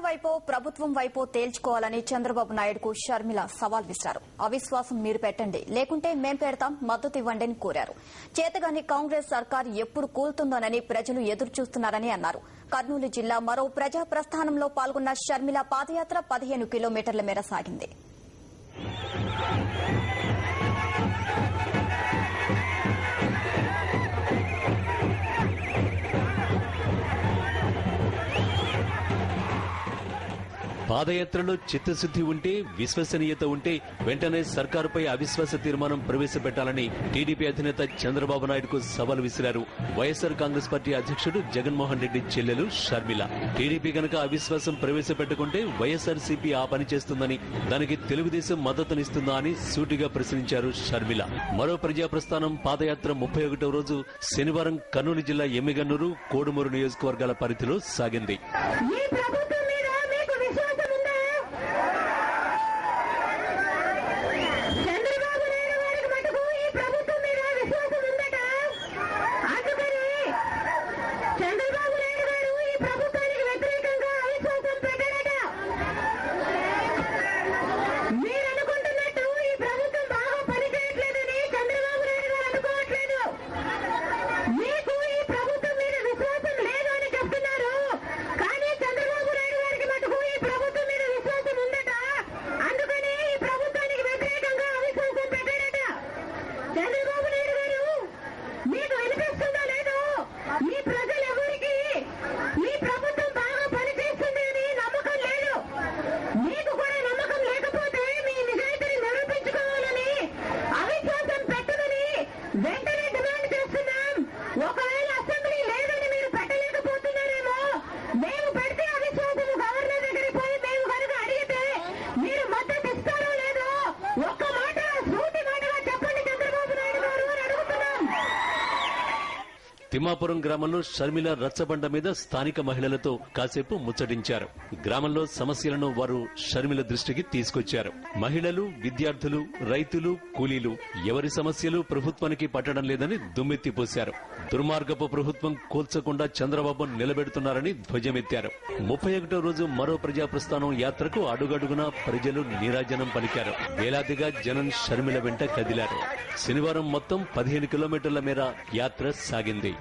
వైపో ప్రభుత్వం వైపో తేల్చుకోవాలని చంద్రబాబు నాయుడుకు షర్మిల సవాల్ విసిరారు. అవిశ్వాసం మీరు పెట్టండి, లేకుంటే మేం పెడతాం, మద్దతు ఇవ్వండి అని కోరారు. చేతగాని కాంగ్రెస్ సర్కార్ ఎప్పుడు కూలుతుందోనని ప్రజలు ఎదురుచూస్తున్నారని అన్నారు. కర్నూలు జిల్లా మరో ప్రజా ప్రస్థానంలో పాల్గొన్న షర్మిల పాదయాత్ర 15 కిలోమీటర్ల మేర సాగింది. పాదయాత్రలో చిత్తశుద్ది ఉంటే, విశ్వసనీయత ఉంటే వెంటనే సర్కారుపై అవిశ్వాస తీర్మానం ప్రవేశపెట్టాలని టీడీపీ అధినేత చంద్రబాబు నాయుడుకు సవాల్ విసిరారు వైఎస్సార్ కాంగ్రెస్ పార్టీ అధ్యక్షుడు జగన్మోహన్ రెడ్డి చెల్లెలు షర్మిల. టీడీపీ కనుక అవిశ్వాసం ప్రవేశపెట్టుకుంటే వైఎస్సార్సీపీ ఆ పని చేస్తుందని, దానికి తెలుగుదేశం మద్దతునిస్తుందా అని సూటిగా ప్రశ్నించారు షర్మిల. మరో ప్రజా ప్రస్థానం పాదయాత్ర 31వ రోజు శనివారం కర్నూలు జిల్లా ఎమ్మిగన్నూరు, కోడుమూరు నియోజకవర్గాల పరిధిలో సాగింది. తిమ్మాపురం గ్రామంలో షర్మిల రచ్చబండ మీద స్థానిక మహిళలతో కాసేపు ముచ్చటించారు. గ్రామంలో సమస్యలను వారు షర్మిల దృష్టికి తీసుకొచ్చారు. మహిళలు, విద్యార్థులు, రైతులు, కూలీలు ఎవరి సమస్యలు ప్రభుత్వానికి పట్టడం లేదని దుమ్మెత్తిపోశారు. దుర్మార్గపు ప్రభుత్వం కూల్చకుండా చంద్రబాబు నిలబెడుతున్నారని ధ్వజమెత్తారు. 31వ రోజు మరో ప్రజా ప్రస్థానం యాత్రకు అడుగడుగునా ప్రజలు నీరాజనం పలికారు. వేలాదిగా జనం షర్మిల వెంట కదిలారు. శనివారం మొత్తం 15 కిలోమీటర్ల మేర యాత్ర సాగింది.